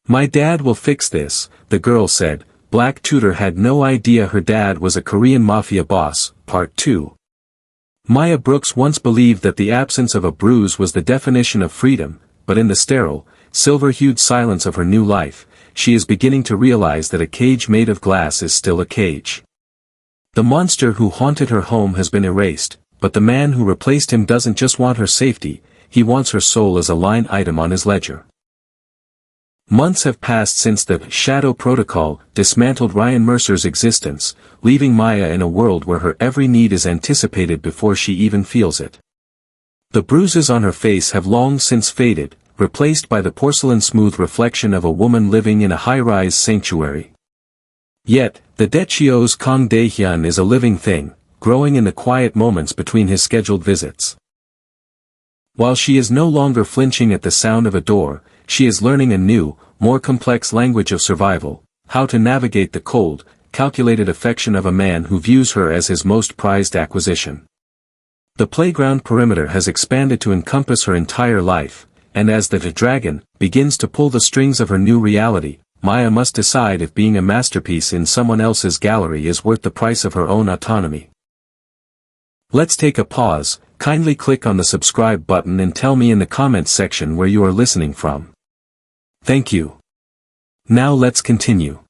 My dad will fix this, the girl said. Black Tutor had no idea her dad was a Korean mafia boss. Part 2. Maya Brooks once believed that the absence of a bruise was the definition of freedom, but in the sterile, silver-hued silence of her new life, she is beginning to realize that a cage made of glass is still a cage. The monster who haunted her home has been erased, but the man who replaced him doesn't just want her safety, he wants her soul as a line item on his ledger. Months have passed since the Shadow Protocol dismantled Ryan Mercer's existence, leaving Maya in a world where her every need is anticipated before she even feels it. The bruises on her face have long since faded, replaced by the porcelain-smooth reflection of a woman living in a high-rise sanctuary. Yet, the Daechio's Kang Daehyun is a living thing, growing in the quiet moments between his scheduled visits. While she is no longer flinching at the sound of a door, she is learning a new, more complex language of survival, how to navigate the cold, calculated affection of a man who views her as his most prized acquisition. The playground perimeter has expanded to encompass her entire life, and as the dragon begins to pull the strings of her new reality, Maya must decide if being a masterpiece in someone else's gallery is worth the price of her own autonomy. Let's take a pause. Kindly click on the subscribe button and tell me in the comments section where you are listening from. Thank you. Now let's continue.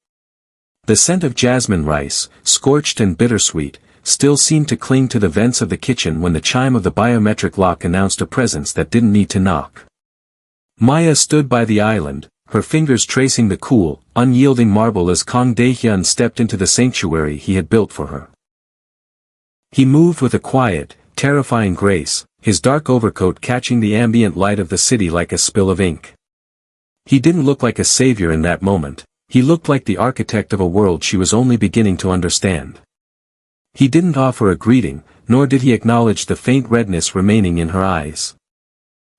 The scent of jasmine rice, scorched and bittersweet, still seemed to cling to the vents of the kitchen when the chime of the biometric lock announced a presence that didn't need to knock. Maya stood by the island, her fingers tracing the cool, unyielding marble as Kang Daehyun stepped into the sanctuary he had built for her. He moved with a quiet, terrifying grace, his dark overcoat catching the ambient light of the city like a spill of ink. He didn't look like a savior in that moment, he looked like the architect of a world she was only beginning to understand. He didn't offer a greeting, nor did he acknowledge the faint redness remaining in her eyes.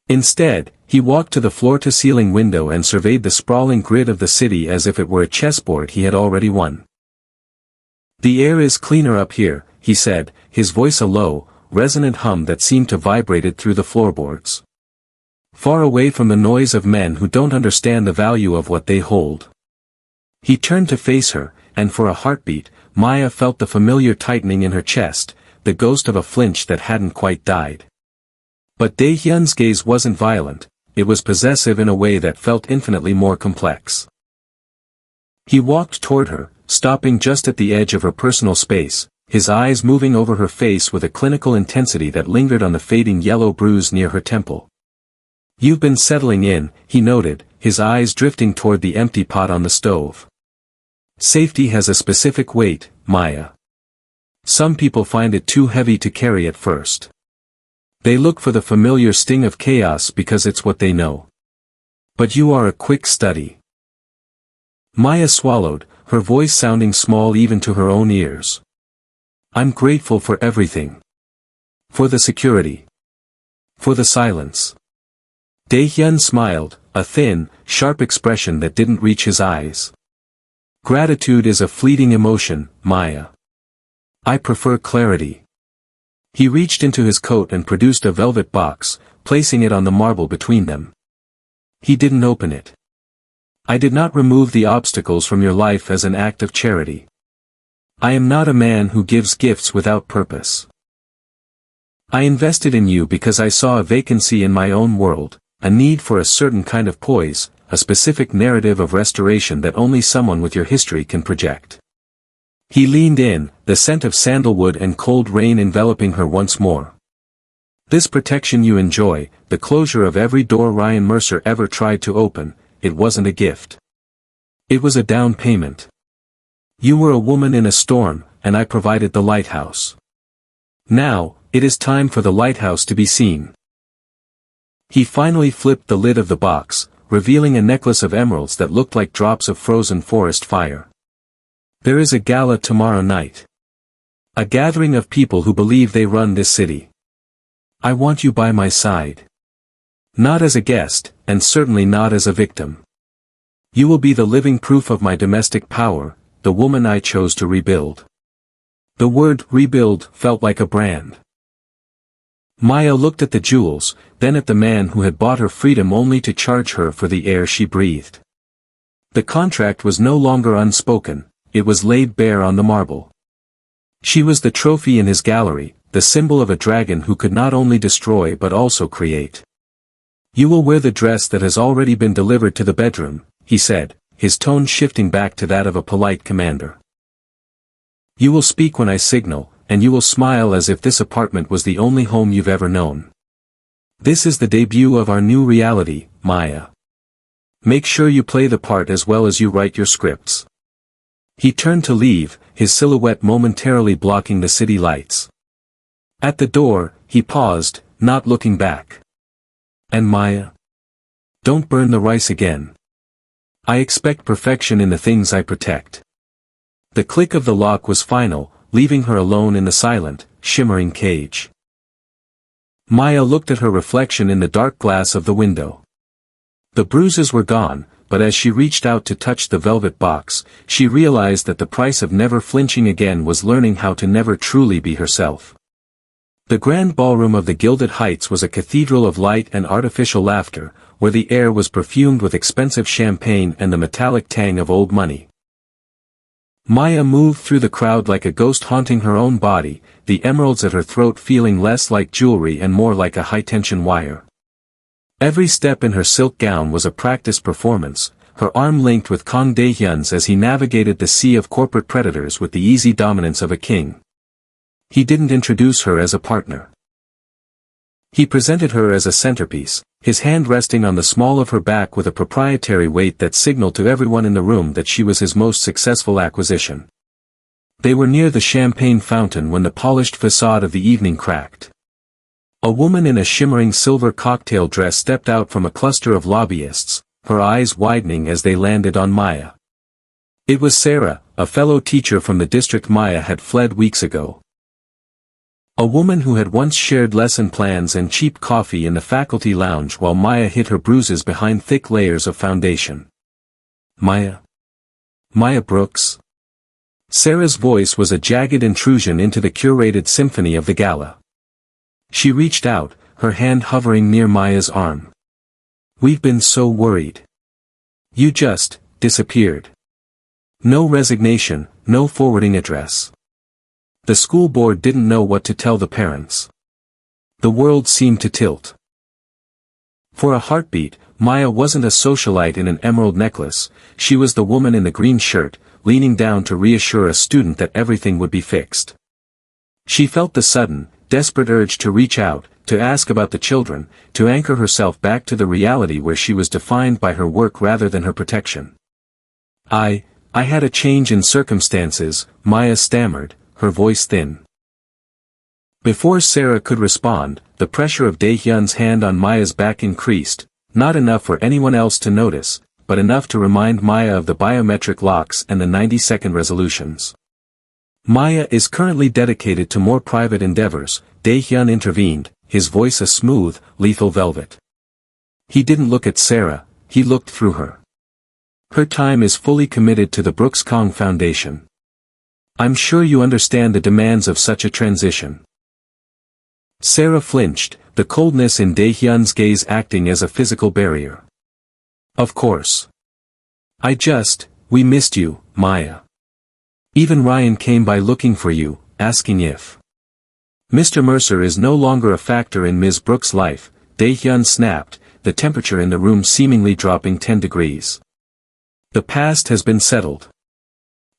Instead, he walked to the floor-to-ceiling window and surveyed the sprawling grid of the city as if it were a chessboard he had already won. "The air is cleaner up here," he said, his voice a low, resonant hum that seemed to vibrate through the floorboards. Far away from the noise of men who don't understand the value of what they hold. He turned to face her, and for a heartbeat, Maya felt the familiar tightening in her chest, the ghost of a flinch that hadn't quite died. But Daehyun's gaze wasn't violent, it was possessive in a way that felt infinitely more complex. He walked toward her, stopping just at the edge of her personal space, his eyes moving over her face with a clinical intensity that lingered on the fading yellow bruise near her temple. "You've been settling in," he noted, his eyes drifting toward the empty pot on the stove. "Safety has a specific weight, Maya. Some people find it too heavy to carry at first. They look for the familiar sting of chaos because it's what they know. But you are a quick study." Maya swallowed, her voice sounding small even to her own ears. "I'm grateful for everything. For the security. For the silence." Daehyun smiled, a thin, sharp expression that didn't reach his eyes. "Gratitude is a fleeting emotion, Maya. I prefer clarity." He reached into his coat and produced a velvet box, placing it on the marble between them. He didn't open it. "I did not remove the obstacles from your life as an act of charity. I am not a man who gives gifts without purpose. I invested in you because I saw a vacancy in my own world, a need for a certain kind of poise, a specific narrative of restoration that only someone with your history can project." He leaned in, the scent of sandalwood and cold rain enveloping her once more. "This protection you enjoy, the closure of every door Ryan Mercer ever tried to open, it wasn't a gift. It was a down payment. You were a woman in a storm, and I provided the lighthouse. Now, it is time for the lighthouse to be seen." He finally flipped the lid of the box, revealing a necklace of emeralds that looked like drops of frozen forest fire. "There is a gala tomorrow night. A gathering of people who believe they run this city. I want you by my side. Not as a guest, and certainly not as a victim. You will be the living proof of my domestic power, the woman I chose to rebuild." The word rebuild felt like a brand. Maya looked at the jewels, then at the man who had bought her freedom only to charge her for the air she breathed. The contract was no longer unspoken, it was laid bare on the marble. She was the trophy in his gallery, the symbol of a dragon who could not only destroy but also create. "You will wear the dress that has already been delivered to the bedroom," he said, his tone shifting back to that of a polite commander. "You will speak when I signal, and you will smile as if this apartment was the only home you've ever known. This is the debut of our new reality, Maya. Make sure you play the part as well as you write your scripts." He turned to leave, his silhouette momentarily blocking the city lights. At the door, he paused, not looking back. "And Maya? Don't burn the rice again. I expect perfection in the things I protect." The click of the lock was final, leaving her alone in the silent, shimmering cage. Maya looked at her reflection in the dark glass of the window. The bruises were gone, but as she reached out to touch the velvet box, she realized that the price of never flinching again was learning how to never truly be herself. The grand ballroom of the Gilded Heights was a cathedral of light and artificial laughter, where the air was perfumed with expensive champagne and the metallic tang of old money. Maya moved through the crowd like a ghost haunting her own body, the emeralds at her throat feeling less like jewelry and more like a high-tension wire. Every step in her silk gown was a practice performance, her arm linked with Kang Dae-hyun's as he navigated the sea of corporate predators with the easy dominance of a king. He didn't introduce her as a partner. He presented her as a centerpiece, his hand resting on the small of her back with a proprietary weight that signaled to everyone in the room that she was his most successful acquisition. They were near the champagne fountain when the polished facade of the evening cracked. A woman in a shimmering silver cocktail dress stepped out from a cluster of lobbyists, her eyes widening as they landed on Maya. It was Sarah, a fellow teacher from the district Maya had fled weeks ago. A woman who had once shared lesson plans and cheap coffee in the faculty lounge while Maya hid her bruises behind thick layers of foundation. "Maya? Maya Brooks?" Sarah's voice was a jagged intrusion into the curated symphony of the gala. She reached out, her hand hovering near Maya's arm. "We've been so worried. You just disappeared. No resignation, no forwarding address." The school board didn't know what to tell the parents. The world seemed to tilt. For a heartbeat, Maya wasn't a socialite in an emerald necklace, she was the woman in the green shirt, leaning down to reassure a student that everything would be fixed. She felt the sudden, desperate urge to reach out, to ask about the children, to anchor herself back to the reality where she was defined by her work rather than her protection. I had a change in circumstances," Maya stammered, her voice thin. Before Sarah could respond, the pressure of Dae-hyun's hand on Maya's back increased, not enough for anyone else to notice, but enough to remind Maya of the biometric locks and the 90-second resolutions. "Maya is currently dedicated to more private endeavors," Dae-hyun intervened, his voice a smooth, lethal velvet. He didn't look at Sarah, he looked through her. "Her time is fully committed to the Brooks Kong Foundation. I'm sure you understand the demands of such a transition." Sarah flinched, the coldness in Dae-hyun's gaze acting as a physical barrier. "Of course. We missed you, Maya. Even Ryan came by looking for you, asking if Mr. Mercer is no longer a factor in Ms. Brooks' life," Dae-hyun snapped, the temperature in the room seemingly dropping 10 degrees. "The past has been settled.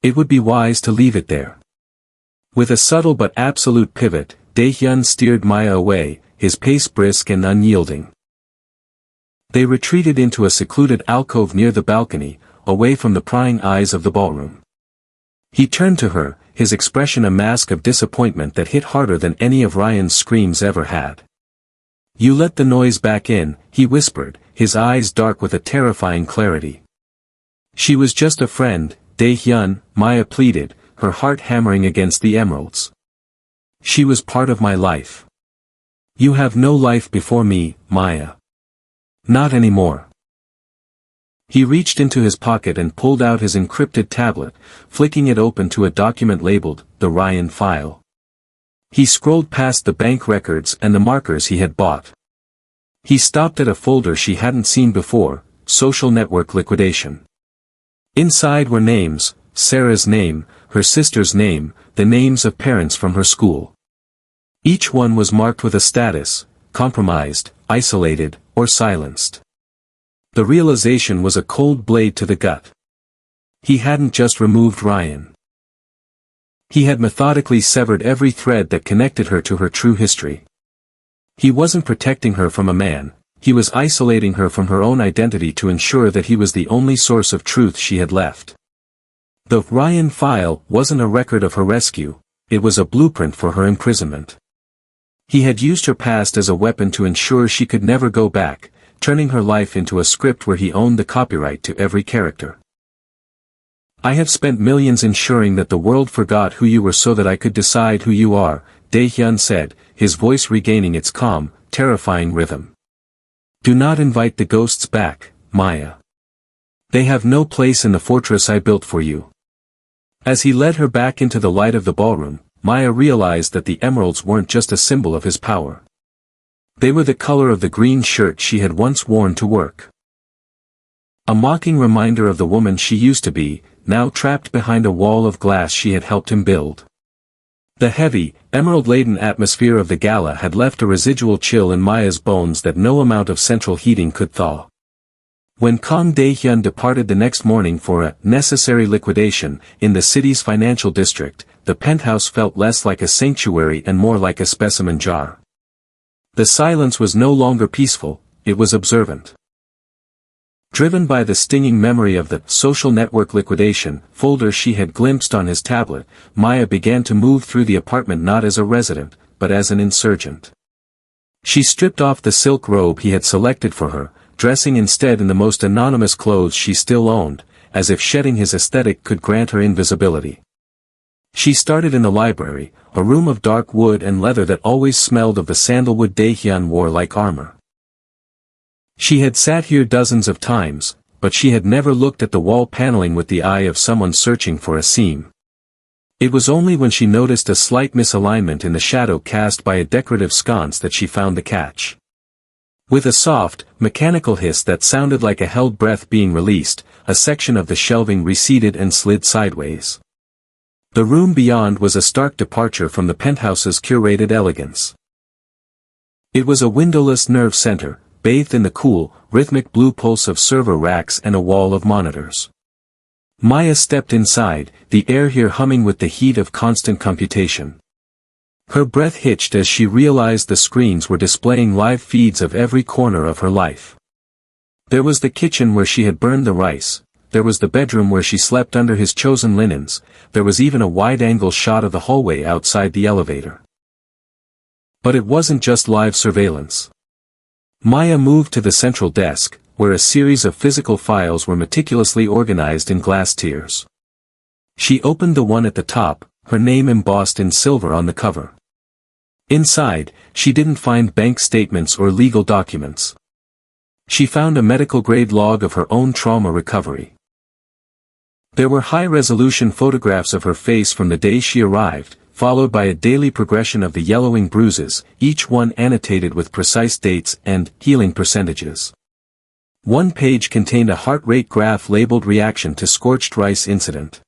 It would be wise to leave it there." With a subtle but absolute pivot, Dae-hyun steered Maya away, his pace brisk and unyielding. They retreated into a secluded alcove near the balcony, away from the prying eyes of the ballroom. He turned to her, his expression a mask of disappointment that hit harder than any of Ryan's screams ever had. "You let the noise back in," he whispered, his eyes dark with a terrifying clarity. "She was just a friend, Dae-hyun," Maya pleaded, her heart hammering against the emeralds. "She was part of my life. You have no life before me, Maya. Not anymore." He reached into his pocket and pulled out his encrypted tablet, flicking it open to a document labeled, "The Ryan File." He scrolled past the bank records and the markers he had bought. He stopped at a folder she hadn't seen before, "Social Network Liquidation." Inside were names, Sarah's name, her sister's name, the names of parents from her school. Each one was marked with a status: compromised, isolated, or silenced. The realization was a cold blade to the gut. He hadn't just removed Ryan. He had methodically severed every thread that connected her to her true history. He wasn't protecting her from a man, he was isolating her from her own identity to ensure that he was the only source of truth she had left. The Ryan file wasn't a record of her rescue, it was a blueprint for her imprisonment. He had used her past as a weapon to ensure she could never go back, turning her life into a script where he owned the copyright to every character. I have spent millions ensuring that the world forgot who you were so that I could decide who you are, Dae-hyun said, his voice regaining its calm, terrifying rhythm. Do not invite the ghosts back, Maya. They have no place in the fortress I built for you. As he led her back into the light of the ballroom, Maya realized that the emeralds weren't just a symbol of his power. They were the color of the green shirt she had once worn to work. A mocking reminder of the woman she used to be, now trapped behind a wall of glass she had helped him build. The heavy, emerald-laden atmosphere of the gala had left a residual chill in Maya's bones that no amount of central heating could thaw. When Kang Dae-hyun departed the next morning for a necessary liquidation in the city's financial district, the penthouse felt less like a sanctuary and more like a specimen jar. The silence was no longer peaceful, it was observant. Driven by the stinging memory of the social network liquidation folder she had glimpsed on his tablet, Maya began to move through the apartment not as a resident, but as an insurgent. She stripped off the silk robe he had selected for her, dressing instead in the most anonymous clothes she still owned, as if shedding his aesthetic could grant her invisibility. She started in the library, a room of dark wood and leather that always smelled of the sandalwood Dae-hyun wore like armor. She had sat here dozens of times, but she had never looked at the wall paneling with the eye of someone searching for a seam. It was only when she noticed a slight misalignment in the shadow cast by a decorative sconce that she found the catch. With a soft, mechanical hiss that sounded like a held breath being released, a section of the shelving receded and slid sideways. The room beyond was a stark departure from the penthouse's curated elegance. It was a windowless nerve center, bathed in the cool, rhythmic blue pulse of server racks and a wall of monitors. Maya stepped inside, the air here humming with the heat of constant computation. Her breath hitched as she realized the screens were displaying live feeds of every corner of her life. There was the kitchen where she had burned the rice, there was the bedroom where she slept under his chosen linens, there was even a wide-angle shot of the hallway outside the elevator. But it wasn't just live surveillance. Maya moved to the central desk, where a series of physical files were meticulously organized in glass tiers. She opened the one at the top, her name embossed in silver on the cover. Inside, she didn't find bank statements or legal documents. She found a medical-grade log of her own trauma recovery. There were high-resolution photographs of her face from the day she arrived, followed by a daily progression of the yellowing bruises, each one annotated with precise dates and healing percentages. One page contained a heart rate graph labeled Reaction to Scorched Rice Incident.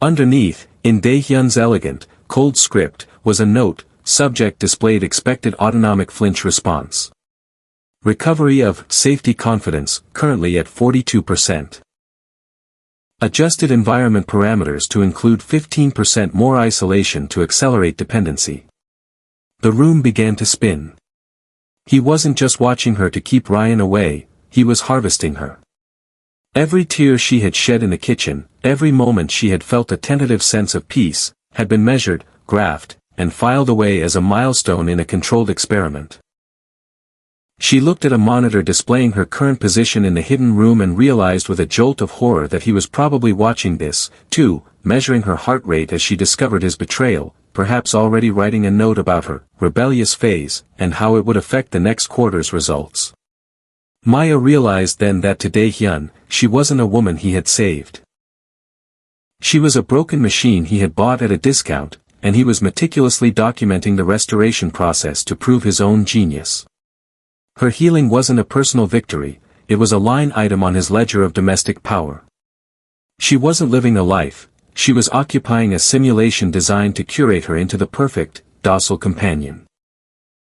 Underneath, in Dae-hyun's elegant, cold script, was a note, subject displayed expected autonomic flinch response. Recovery of safety confidence, currently at 42%. Adjusted environment parameters to include 15% more isolation to accelerate dependency. The room began to spin. He wasn't just watching her to keep Ryan away, he was harvesting her. Every tear she had shed in the kitchen, every moment she had felt a tentative sense of peace, had been measured, graphed, and filed away as a milestone in a controlled experiment. She looked at a monitor displaying her current position in the hidden room and realized with a jolt of horror that he was probably watching this, too, measuring her heart rate as she discovered his betrayal, perhaps already writing a note about her rebellious phase, and how it would affect the next quarter's results. Maya realized then that to Dae-hyun, she wasn't a woman he had saved. She was a broken machine he had bought at a discount, and he was meticulously documenting the restoration process to prove his own genius. Her healing wasn't a personal victory, it was a line item on his ledger of domestic power. She wasn't living a life, she was occupying a simulation designed to curate her into the perfect, docile companion.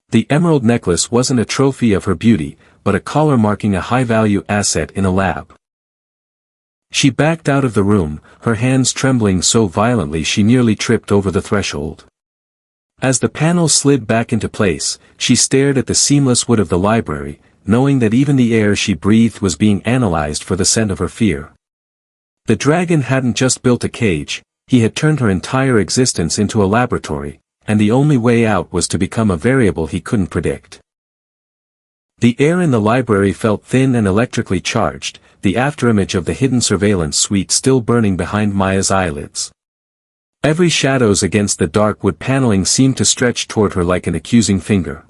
The emerald necklace wasn't a trophy of her beauty, but a collar marking a high-value asset in a lab. She backed out of the room, her hands trembling so violently she nearly tripped over the threshold. As the panel slid back into place, she stared at the seamless wood of the library, knowing that even the air she breathed was being analyzed for the scent of her fear. The dragon hadn't just built a cage, he had turned her entire existence into a laboratory, and the only way out was to become a variable he couldn't predict. The air in the library felt thin and electrically charged, the afterimage of the hidden surveillance suite still burning behind Maya's eyelids. Every shadows against the dark wood paneling seemed to stretch toward her like an accusing finger.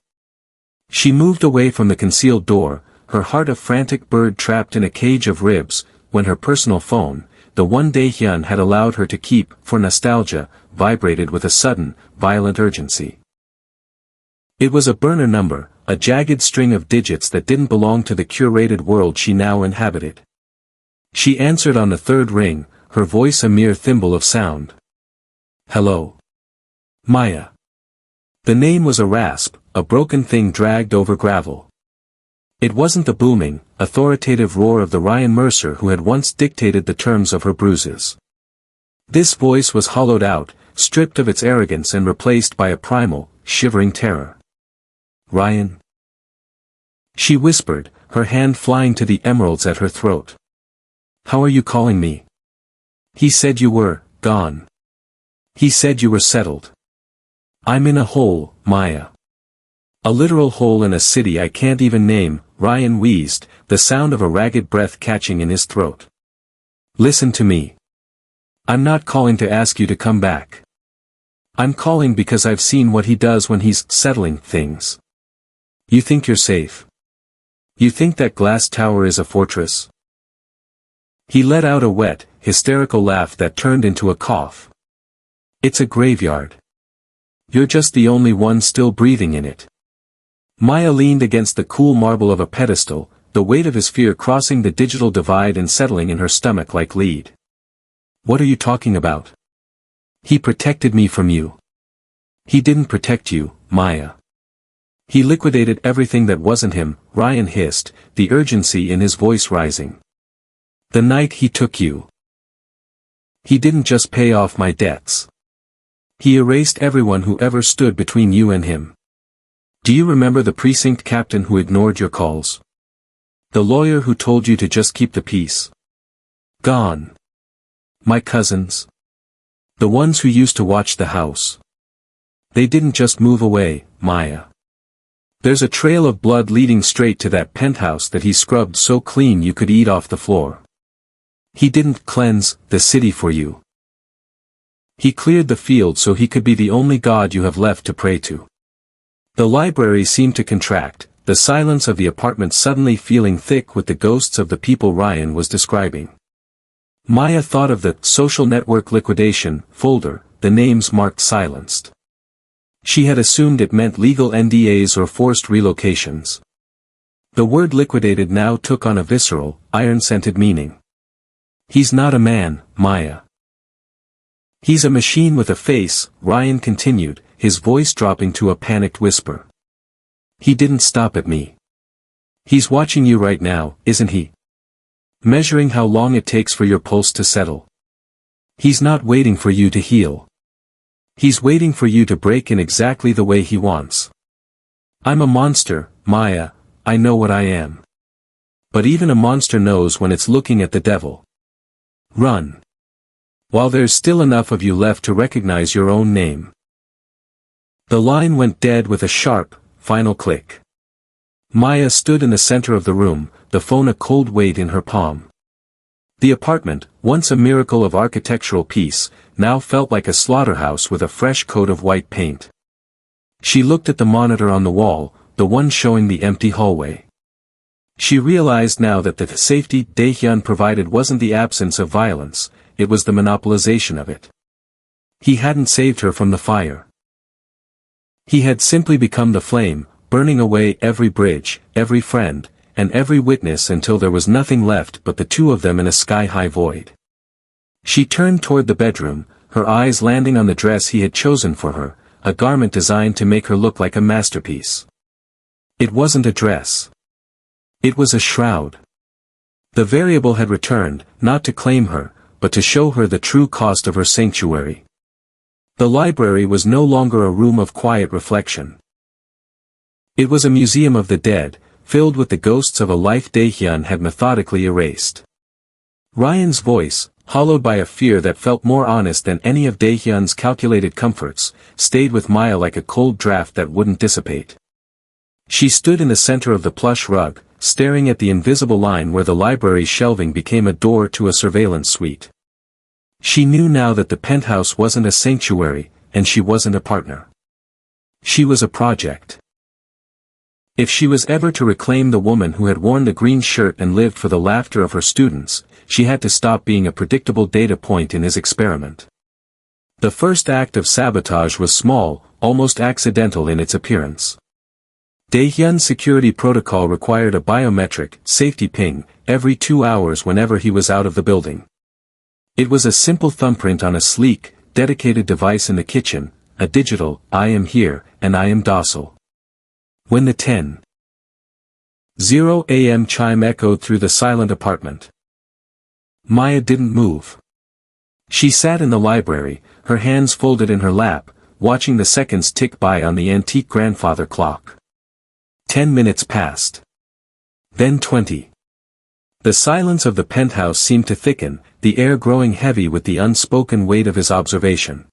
She moved away from the concealed door, her heart a frantic bird trapped in a cage of ribs, when her personal phone, the one Daehyun had allowed her to keep for nostalgia, vibrated with a sudden, violent urgency. It was a burner number, a jagged string of digits that didn't belong to the curated world she now inhabited. She answered on the third ring, her voice a mere thimble of sound. "Hello. Maya." The name was a rasp, a broken thing dragged over gravel. It wasn't the booming, authoritative roar of the Ryan Mercer who had once dictated the terms of her bruises. This voice was hollowed out, stripped of its arrogance and replaced by a primal, shivering terror. "Ryan?" she whispered, her hand flying to the emeralds at her throat. "How are you calling me? He said you were gone. He said you were settled. I'm in a hole, Maya. A literal hole in a city I can't even name," Ryan wheezed, the sound of a ragged breath catching in his throat. "Listen to me. I'm not calling to ask you to come back. I'm calling because I've seen what he does when he's settling things. You think you're safe? You think that glass tower is a fortress?" He let out a wet, hysterical laugh that turned into a cough. "It's a graveyard. You're just the only one still breathing in it." Maya leaned against the cool marble of a pedestal, the weight of his fear crossing the digital divide and settling in her stomach like lead. "What are you talking about? He protected me from you." "He didn't protect you, Maya. He liquidated everything that wasn't him," Ryan hissed, the urgency in his voice rising. "The night he took you. He didn't just pay off my debts. He erased everyone who ever stood between you and him. Do you remember the precinct captain who ignored your calls? The lawyer who told you to just keep the peace? Gone. My cousins. The ones who used to watch the house. They didn't just move away, Maya. There's a trail of blood leading straight to that penthouse that he scrubbed so clean you could eat off the floor. He didn't cleanse the city for you. He cleared the field so he could be the only god you have left to pray to." The library seemed to contract, the silence of the apartment suddenly feeling thick with the ghosts of the people Ryan was describing. Maya thought of the social network liquidation folder, the names marked silenced. She had assumed it meant legal NDAs or forced relocations. The word liquidated now took on a visceral, iron-scented meaning. "He's not a man, Maya. He's a machine with a face," Ryan continued, his voice dropping to a panicked whisper. "He didn't stop at me. He's watching you right now, isn't he? Measuring how long it takes for your pulse to settle. He's not waiting for you to heal. He's waiting for you to break in exactly the way he wants. I'm a monster, Maya, I know what I am. But even a monster knows when it's looking at the devil. Run. While there's still enough of you left to recognize your own name." The line went dead with a sharp, final click. Maya stood in the center of the room, the phone a cold weight in her palm. The apartment, once a miracle of architectural peace, now felt like a slaughterhouse with a fresh coat of white paint. She looked at the monitor on the wall, the one showing the empty hallway. She realized now that the safety Daehyun provided wasn't the absence of violence, it was the monopolization of it. He hadn't saved her from the fire. He had simply become the flame, burning away every bridge, every friend, and every witness until there was nothing left but the two of them in a sky-high void. She turned toward the bedroom, her eyes landing on the dress he had chosen for her, a garment designed to make her look like a masterpiece. It wasn't a dress. It was a shroud. The variable had returned, not to claim her, but to show her the true cost of her sanctuary. The library was no longer a room of quiet reflection. It was a museum of the dead, filled with the ghosts of a life Daehyun had methodically erased. Ryan's voice, hollowed by a fear that felt more honest than any of Daehyun's calculated comforts, stayed with Maya like a cold draft that wouldn't dissipate. She stood in the center of the plush rug, staring at the invisible line where the library's shelving became a door to a surveillance suite. She knew now that the penthouse wasn't a sanctuary, and she wasn't a partner. She was a project. If she was ever to reclaim the woman who had worn the green shirt and lived for the laughter of her students, she had to stop being a predictable data point in his experiment. The first act of sabotage was small, almost accidental in its appearance. Daehyun's security protocol required a biometric safety ping every 2 hours whenever he was out of the building. It was a simple thumbprint on a sleek, dedicated device in the kitchen, a digital, "I am here, and I am docile." When the 10:00 a.m. chime echoed through the silent apartment, Maya didn't move. She sat in the library, her hands folded in her lap, watching the seconds tick by on the antique grandfather clock. 10 minutes passed. Then 20. The silence of the penthouse seemed to thicken, the air growing heavy with the unspoken weight of his observation.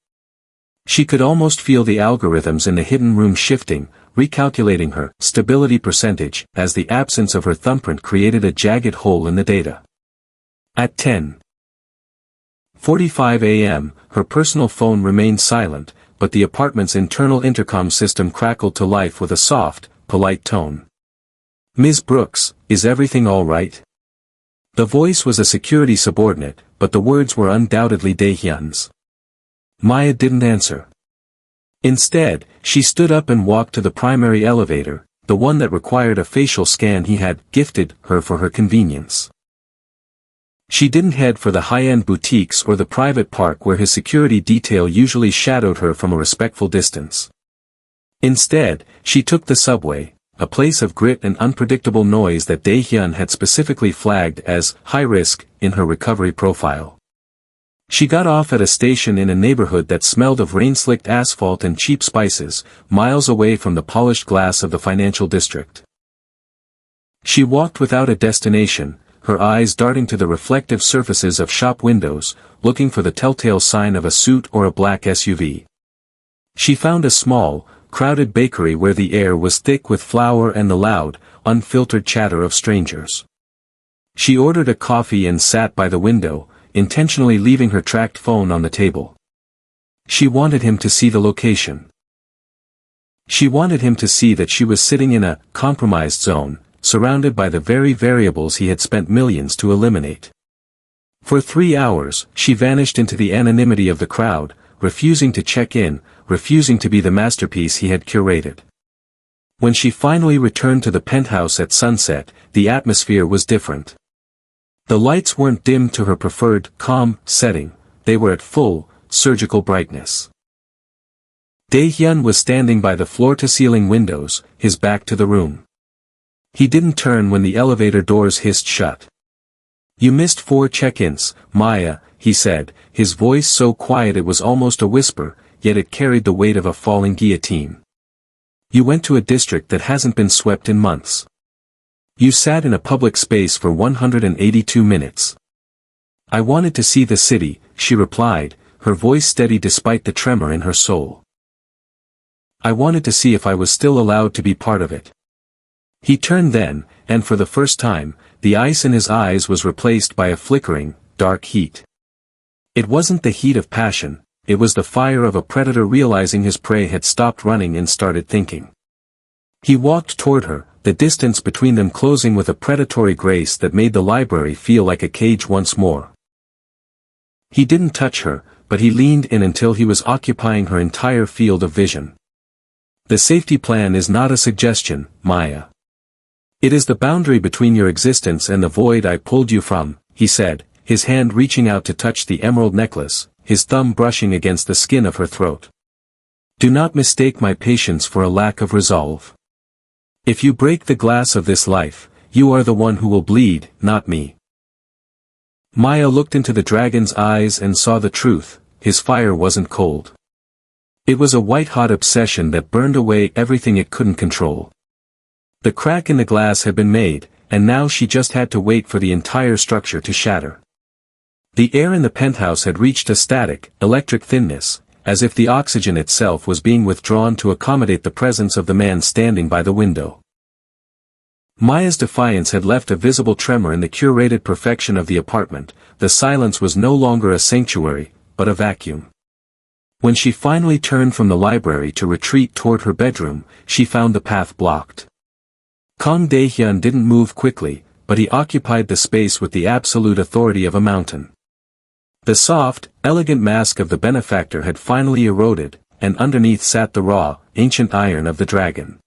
She could almost feel the algorithms in the hidden room shifting, recalculating her stability percentage, as the absence of her thumbprint created a jagged hole in the data. At 10:45 a.m., her personal phone remained silent, but the apartment's internal intercom system crackled to life with a soft, polite tone. "Ms. Brooks, is everything all right?" The voice was a security subordinate, but the words were undoubtedly Daehyun's. Maya didn't answer. Instead, she stood up and walked to the primary elevator, the one that required a facial scan he had gifted her for her convenience. She didn't head for the high-end boutiques or the private park where his security detail usually shadowed her from a respectful distance. Instead, she took the subway, a place of grit and unpredictable noise that Daehyun had specifically flagged as high risk in her recovery profile. She got off at a station in a neighborhood that smelled of rain-slicked asphalt and cheap spices, miles away from the polished glass of the financial district. She walked without a destination, her eyes darting to the reflective surfaces of shop windows, looking for the telltale sign of a suit or a black SUV. She found a small, crowded bakery where the air was thick with flour and the loud, unfiltered chatter of strangers. She ordered a coffee and sat by the window, intentionally leaving her tracked phone on the table. She wanted him to see the location. She wanted him to see that she was sitting in a compromised zone, surrounded by the very variables he had spent millions to eliminate. For 3 hours, she vanished into the anonymity of the crowd, refusing to check in, refusing to be the masterpiece he had curated. When she finally returned to the penthouse at sunset, the atmosphere was different. The lights weren't dimmed to her preferred, calm, setting, they were at full, surgical brightness. Daehyun was standing by the floor-to-ceiling windows, his back to the room. He didn't turn when the elevator doors hissed shut. "You missed 4 check-ins, Maya," he said, his voice so quiet it was almost a whisper, yet it carried the weight of a falling guillotine. "You went to a district that hasn't been swept in months. You sat in a public space for 182 minutes. I wanted to see the city," she replied, her voice steady despite the tremor in her soul. "I wanted to see if I was still allowed to be part of it." He turned then, and for the first time, the ice in his eyes was replaced by a flickering, dark heat. It wasn't the heat of passion, it was the fire of a predator realizing his prey had stopped running and started thinking. He walked toward her, the distance between them closing with a predatory grace that made the library feel like a cage once more. He didn't touch her, but he leaned in until he was occupying her entire field of vision. "The safety plan is not a suggestion, Maya. It is the boundary between your existence and the void I pulled you from," he said, his hand reaching out to touch the emerald necklace, his thumb brushing against the skin of her throat. Do not mistake my patience for a lack of resolve. If you break the glass of this life, you are the one who will bleed, not me. Maya looked into the dragon's eyes and saw the truth. His fire wasn't cold. It was a white-hot obsession that burned away everything it couldn't control. The crack in the glass had been made, and now she just had to wait for the entire structure to shatter. The air in the penthouse had reached a static, electric thinness, as if the oxygen itself was being withdrawn to accommodate the presence of the man standing by the window. Maya's defiance had left a visible tremor in the curated perfection of the apartment. The silence was no longer a sanctuary, but a vacuum. When she finally turned from the library to retreat toward her bedroom, she found the path blocked. Kang Dae-hyun didn't move quickly, but he occupied the space with the absolute authority of a mountain. The soft, elegant mask of the benefactor had finally eroded, and underneath sat the raw, ancient iron of the dragon.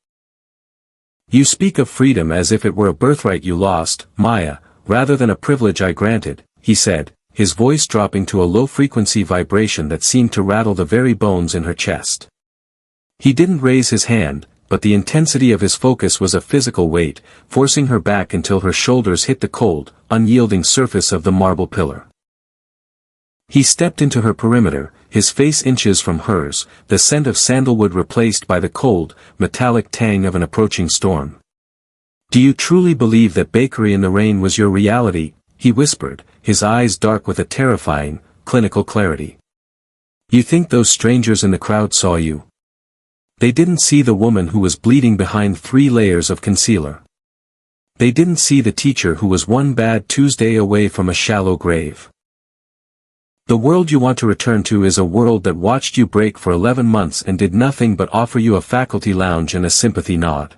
You speak of freedom as if it were a birthright you lost, Maya, rather than a privilege I granted, he said, his voice dropping to a low-frequency vibration that seemed to rattle the very bones in her chest. He didn't raise his hand, but the intensity of his focus was a physical weight, forcing her back until her shoulders hit the cold, unyielding surface of the marble pillar. He stepped into her perimeter, his face inches from hers, the scent of sandalwood replaced by the cold, metallic tang of an approaching storm. Do you truly believe that bakery in the rain was your reality? He whispered, his eyes dark with a terrifying, clinical clarity. You think those strangers in the crowd saw you? They didn't see the woman who was bleeding behind 3 layers of concealer. They didn't see the teacher who was one bad Tuesday away from a shallow grave. The world you want to return to is a world that watched you break for 11 months and did nothing but offer you a faculty lounge and a sympathy nod.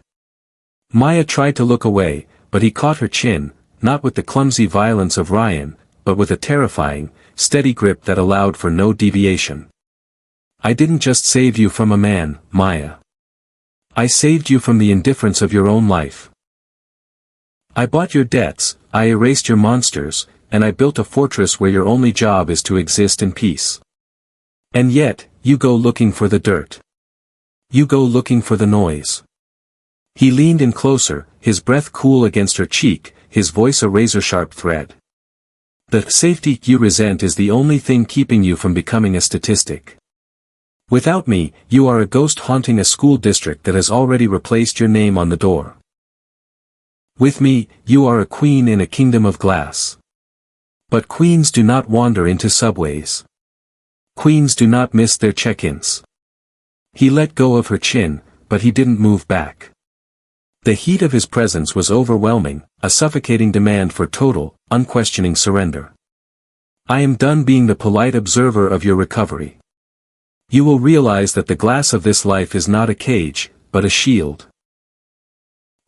Maya tried to look away, but he caught her chin, not with the clumsy violence of Ryan, but with a terrifying, steady grip that allowed for no deviation. I didn't just save you from a man, Maya. I saved you from the indifference of your own life. I bought your debts, I erased your monsters, and I built a fortress where your only job is to exist in peace. And yet, you go looking for the dirt. You go looking for the noise. He leaned in closer, his breath cool against her cheek, his voice a razor-sharp thread. The safety you resent is the only thing keeping you from becoming a statistic. Without me, you are a ghost haunting a school district that has already replaced your name on the door. With me, you are a queen in a kingdom of glass. But queens do not wander into subways. Queens do not miss their check-ins. He let go of her chin, but he didn't move back. The heat of his presence was overwhelming, a suffocating demand for total, unquestioning surrender. I am done being the polite observer of your recovery. You will realize that the glass of this life is not a cage, but a shield.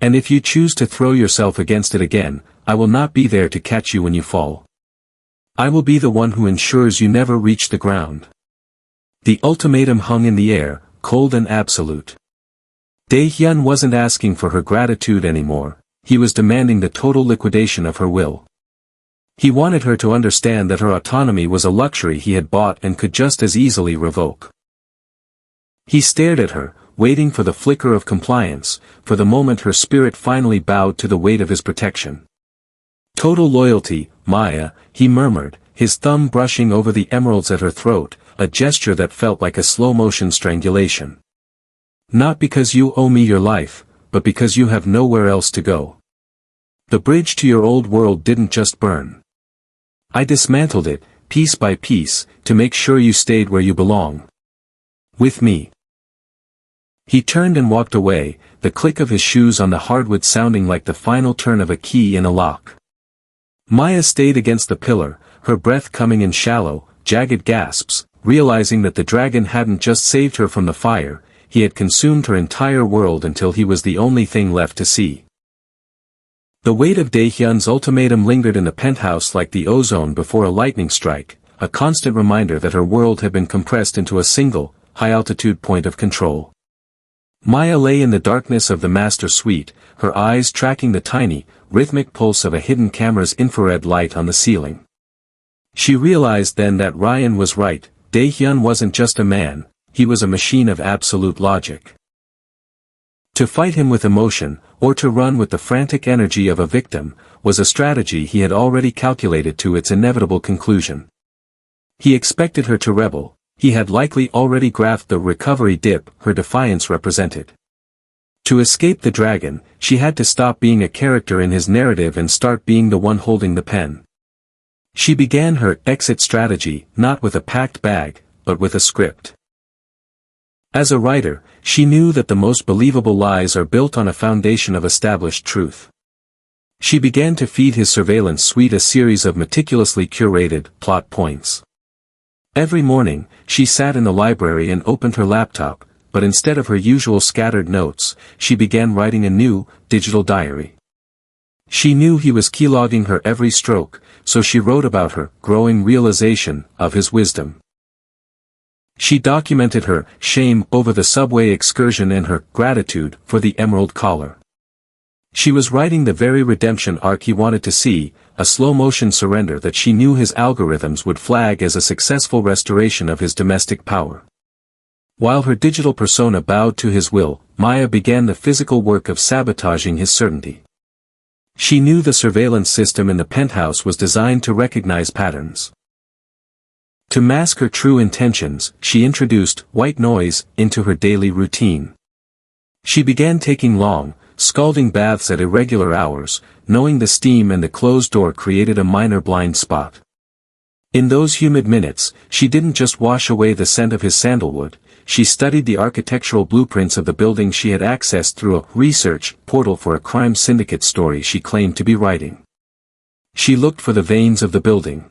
And if you choose to throw yourself against it again, I will not be there to catch you when you fall. I will be the one who ensures you never reach the ground. The ultimatum hung in the air, cold and absolute. Dae-hyun wasn't asking for her gratitude anymore, he was demanding the total liquidation of her will. He wanted her to understand that her autonomy was a luxury he had bought and could just as easily revoke. He stared at her, waiting for the flicker of compliance, for the moment her spirit finally bowed to the weight of his protection. Total loyalty, Maya, he murmured, his thumb brushing over the emeralds at her throat, a gesture that felt like a slow-motion strangulation. Not because you owe me your life, but because you have nowhere else to go. The bridge to your old world didn't just burn. I dismantled it, piece by piece, to make sure you stayed where you belong. With me. He turned and walked away, the click of his shoes on the hardwood sounding like the final turn of a key in a lock. Maya stayed against the pillar, her breath coming in shallow, jagged gasps, realizing that the dragon hadn't just saved her from the fire, he had consumed her entire world until he was the only thing left to see. The weight of Dae-hyun's ultimatum lingered in the penthouse like the ozone before a lightning strike, a constant reminder that her world had been compressed into a single, high-altitude point of control. Maya lay in the darkness of the master suite, her eyes tracking the tiny, rhythmic pulse of a hidden camera's infrared light on the ceiling. She realized then that Ryan was right. Dae-hyun wasn't just a man, he was a machine of absolute logic. To fight him with emotion, or to run with the frantic energy of a victim, was a strategy he had already calculated to its inevitable conclusion. He expected her to rebel, he had likely already graphed the recovery dip her defiance represented. To escape the dragon, she had to stop being a character in his narrative and start being the one holding the pen. She began her exit strategy, not with a packed bag, but with a script. As a writer, she knew that the most believable lies are built on a foundation of established truth. She began to feed his surveillance suite a series of meticulously curated plot points. Every morning, she sat in the library and opened her laptop, but instead of her usual scattered notes, she began writing a new, digital diary. She knew he was keylogging her every stroke, so she wrote about her growing realization of his wisdom. She documented her shame over the subway excursion and her gratitude for the emerald collar. She was writing the very redemption arc he wanted to see, a slow-motion surrender that she knew his algorithms would flag as a successful restoration of his domestic power. While her digital persona bowed to his will, Maya began the physical work of sabotaging his certainty. She knew the surveillance system in the penthouse was designed to recognize patterns. To mask her true intentions, she introduced white noise into her daily routine. She began taking long, scalding baths at irregular hours, knowing the steam and the closed door created a minor blind spot. In those humid minutes, she didn't just wash away the scent of his sandalwood, she studied the architectural blueprints of the building she had accessed through a research portal for a crime syndicate story she claimed to be writing. She looked for the veins of the building.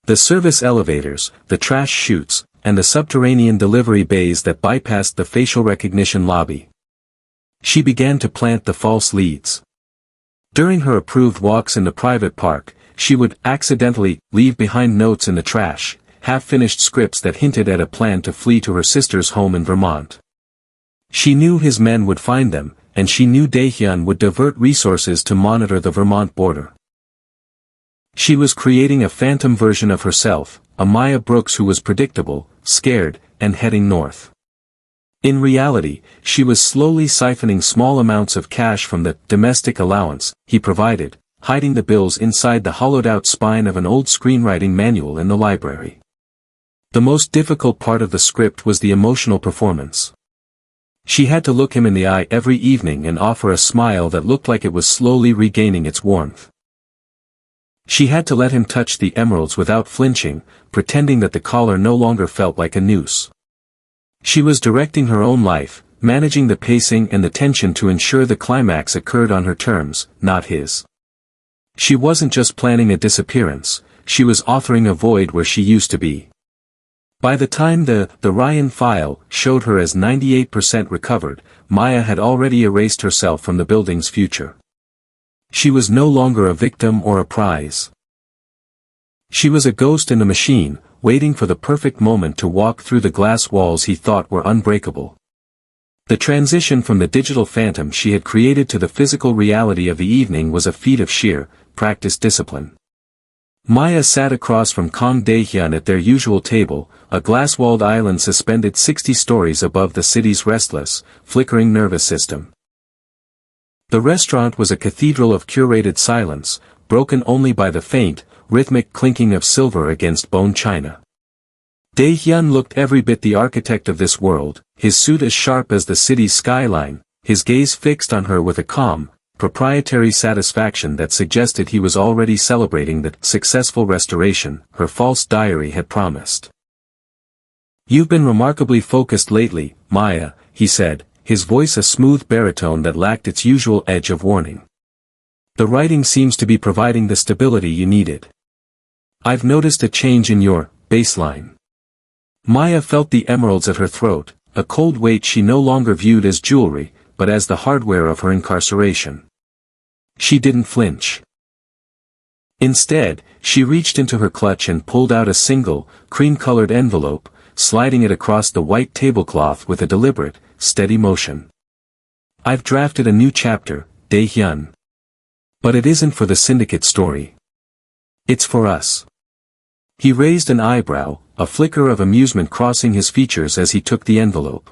The service elevators, the trash chutes, and the subterranean delivery bays that bypassed the facial recognition lobby. She began to plant the false leads. During her approved walks in the private park, she would accidentally leave behind notes in the trash, half-finished scripts that hinted at a plan to flee to her sister's home in Vermont. She knew his men would find them, and she knew Dae-hyun would divert resources to monitor the Vermont border. She was creating a phantom version of herself, a Maya Brooks who was predictable, scared, and heading north. In reality, she was slowly siphoning small amounts of cash from the domestic allowance he provided, hiding the bills inside the hollowed-out spine of an old screenwriting manual in the library. The most difficult part of the script was the emotional performance. She had to look him in the eye every evening and offer a smile that looked like it was slowly regaining its warmth. She had to let him touch the emeralds without flinching, pretending that the collar no longer felt like a noose. She was directing her own life, managing the pacing and the tension to ensure the climax occurred on her terms, not his. She wasn't just planning a disappearance, she was authoring a void where she used to be. By the time the Ryan file showed her as 98% recovered, Maya had already erased herself from the building's future. She was no longer a victim or a prize. She was a ghost in the machine, waiting for the perfect moment to walk through the glass walls he thought were unbreakable. The transition from the digital phantom she had created to the physical reality of the evening was a feat of sheer, practiced discipline. Maya sat across from Kang Dae-hyun at their usual table, a glass-walled island suspended 60 stories above the city's restless, flickering nervous system. The restaurant was a cathedral of curated silence, broken only by the faint, rhythmic clinking of silver against bone china. Dae-hyun looked every bit the architect of this world, his suit as sharp as the city's skyline, his gaze fixed on her with a calm, proprietary satisfaction that suggested he was already celebrating the successful restoration her false diary had promised. "You've been remarkably focused lately, Maya," he said, his voice a smooth baritone that lacked its usual edge of warning. "The writing seems to be providing the stability you needed. I've noticed a change in your baseline." Maya felt the emeralds at her throat, a cold weight she no longer viewed as jewelry, but as the hardware of her incarceration. She didn't flinch. Instead, she reached into her clutch and pulled out a single, cream-colored envelope, sliding it across the white tablecloth with a deliberate, steady motion. "I've drafted a new chapter, Dae-hyun. But it isn't for the syndicate story. It's for us." He raised an eyebrow, a flicker of amusement crossing his features as he took the envelope.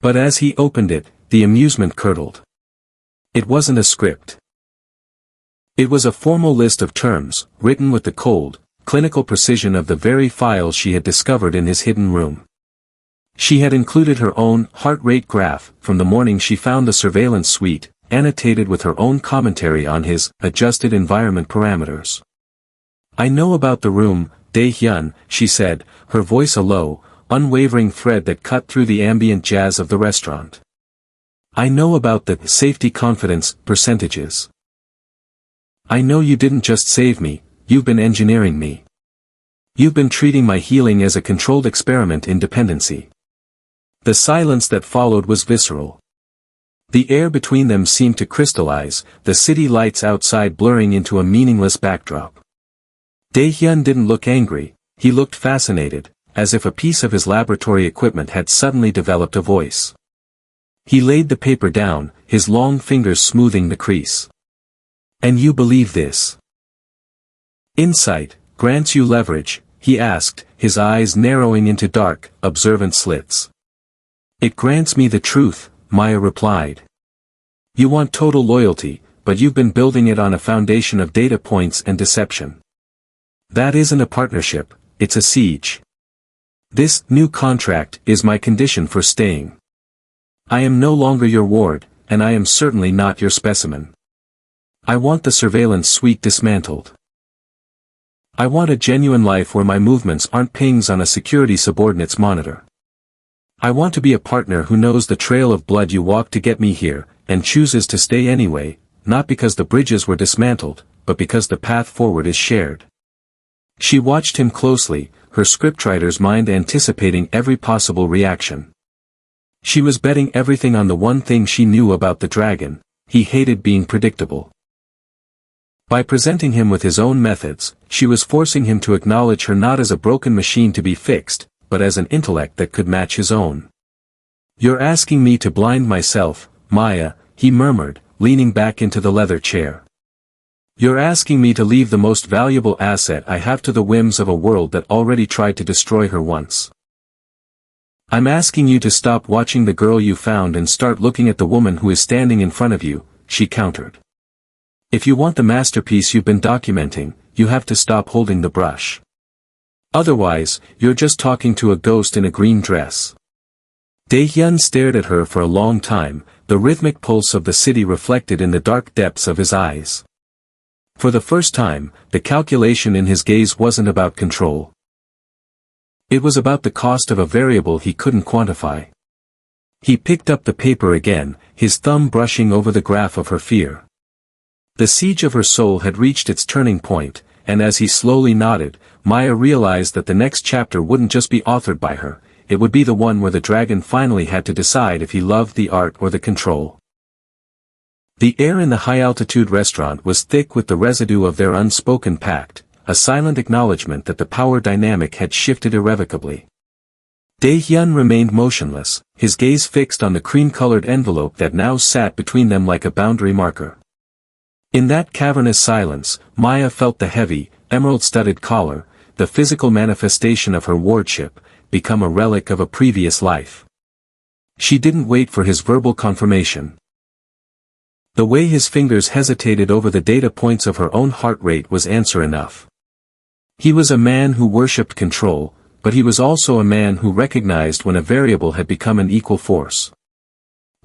But as he opened it, the amusement curdled. It wasn't a script. It was a formal list of terms, written with the cold, clinical precision of the very files she had discovered in his hidden room. She had included her own heart rate graph from the morning she found the surveillance suite, annotated with her own commentary on his adjusted environment parameters. "I know about the room, Dae-hyun," she said, her voice a low, unwavering thread that cut through the ambient jazz of the restaurant. "I know about the safety confidence percentages. I know you didn't just save me, you've been engineering me. You've been treating my healing as a controlled experiment in dependency." The silence that followed was visceral. The air between them seemed to crystallize, the city lights outside blurring into a meaningless backdrop. Dae-hyun didn't look angry, he looked fascinated, as if a piece of his laboratory equipment had suddenly developed a voice. He laid the paper down, his long fingers smoothing the crease. "And you believe this? Insight grants you leverage?" he asked, his eyes narrowing into dark, observant slits. "It grants me the truth," Maya replied. "You want total loyalty, but you've been building it on a foundation of data points and deception. That isn't a partnership, it's a siege. This new contract is my condition for staying. I am no longer your ward, and I am certainly not your specimen. I want the surveillance suite dismantled. I want a genuine life where my movements aren't pings on a security subordinate's monitor. I want to be a partner who knows the trail of blood you walked to get me here, and chooses to stay anyway, not because the bridges were dismantled, but because the path forward is shared." She watched him closely, her scriptwriter's mind anticipating every possible reaction. She was betting everything on the one thing she knew about the dragon: he hated being predictable. By presenting him with his own methods, she was forcing him to acknowledge her not as a broken machine to be fixed, but as an intellect that could match his own. "You're asking me to blind myself, Maya," he murmured, leaning back into the leather chair. "You're asking me to leave the most valuable asset I have to the whims of a world that already tried to destroy her once. I'm asking you to stop watching the girl you found and start looking at the woman who is standing in front of you," she countered. "If you want the masterpiece you've been documenting, you have to stop holding the brush. Otherwise, you're just talking to a ghost in a green dress." Dae-hyun stared at her for a long time, the rhythmic pulse of the city reflected in the dark depths of his eyes. For the first time, the calculation in his gaze wasn't about control. It was about the cost of a variable he couldn't quantify. He picked up the paper again, his thumb brushing over the graph of her fear. The siege of her soul had reached its turning point, and as he slowly nodded, Maya realized that the next chapter wouldn't just be authored by her, it would be the one where the dragon finally had to decide if he loved the art or the control. The air in the high-altitude restaurant was thick with the residue of their unspoken pact, a silent acknowledgement that the power dynamic had shifted irrevocably. Dae-hyun remained motionless, his gaze fixed on the cream-colored envelope that now sat between them like a boundary marker. In that cavernous silence, Maya felt the heavy, emerald-studded collar, the physical manifestation of her wardship, become a relic of a previous life. She didn't wait for his verbal confirmation. The way his fingers hesitated over the data points of her own heart rate was answer enough. He was a man who worshipped control, but he was also a man who recognized when a variable had become an equal force.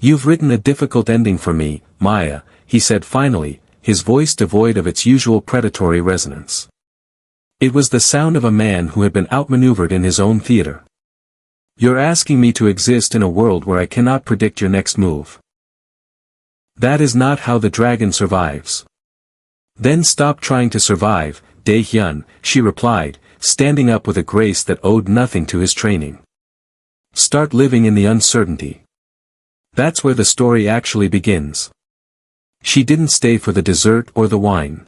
"You've written a difficult ending for me, Maya," he said finally, his voice devoid of its usual predatory resonance. It was the sound of a man who had been outmaneuvered in his own theater. "You're asking me to exist in a world where I cannot predict your next move. That is not how the dragon survives." "Then stop trying to survive, Dae-hyun," she replied, standing up with a grace that owed nothing to his training. "Start living in the uncertainty. That's where the story actually begins." She didn't stay for the dessert or the wine.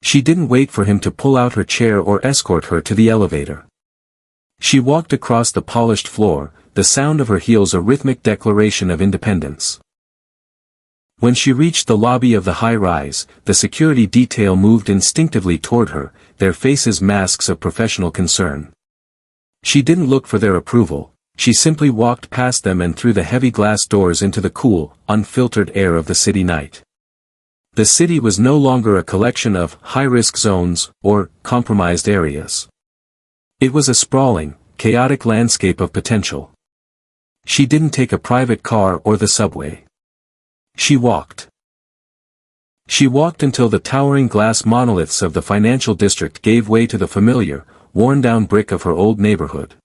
She didn't wait for him to pull out her chair or escort her to the elevator. She walked across the polished floor, the sound of her heels a rhythmic declaration of independence. When she reached the lobby of the high-rise, the security detail moved instinctively toward her, their faces masks of professional concern. She didn't look for their approval, she simply walked past them and through the heavy glass doors into the cool, unfiltered air of the city night. The city was no longer a collection of high-risk zones or compromised areas. It was a sprawling, chaotic landscape of potential. She didn't take a private car or the subway. She walked. She walked until the towering glass monoliths of the financial district gave way to the familiar, worn-down brick of her old neighborhood.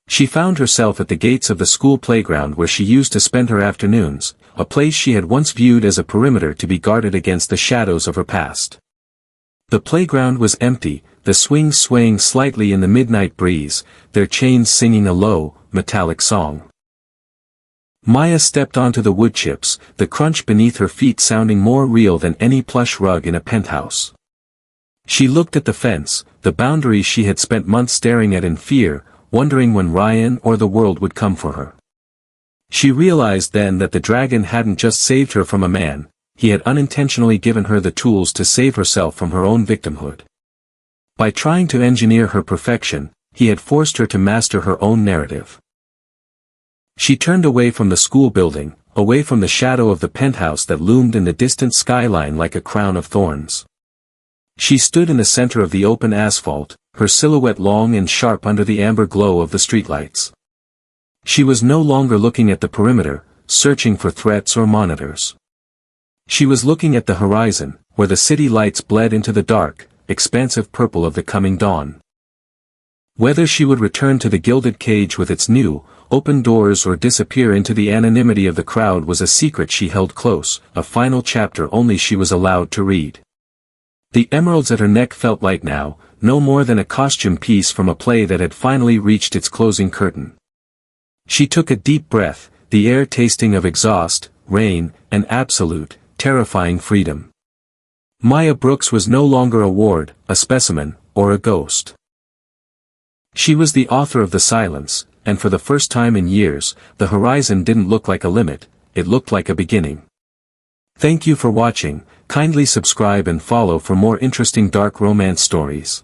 She found herself at the gates of the school playground where she used to spend her afternoons, a place she had once viewed as a perimeter to be guarded against the shadows of her past. The playground was empty, the swings swaying slightly in the midnight breeze, their chains singing a low, metallic song. Maya stepped onto the wood chips, the crunch beneath her feet sounding more real than any plush rug in a penthouse. She looked at the fence, the boundaries she had spent months staring at in fear, wondering when Ryan or the world would come for her. She realized then that the dragon hadn't just saved her from a man, he had unintentionally given her the tools to save herself from her own victimhood. By trying to engineer her perfection, he had forced her to master her own narrative. She turned away from the school building, away from the shadow of the penthouse that loomed in the distant skyline like a crown of thorns. She stood in the center of the open asphalt, her silhouette long and sharp under the amber glow of the streetlights. She was no longer looking at the perimeter, searching for threats or monitors. She was looking at the horizon, where the city lights bled into the dark, expansive purple of the coming dawn. Whether she would return to the gilded cage with its new, open doors or disappear into the anonymity of the crowd was a secret she held close, a final chapter only she was allowed to read. The emeralds at her neck felt light now, no more than a costume piece from a play that had finally reached its closing curtain. She took a deep breath, the air tasting of exhaust, rain, and absolute, terrifying freedom. Maya Brooks was no longer a ward, a specimen, or a ghost. She was the author of the silence, and for the first time in years, the horizon didn't look like a limit, it looked like a beginning. Thank you for watching, kindly subscribe and follow for more interesting dark romance stories.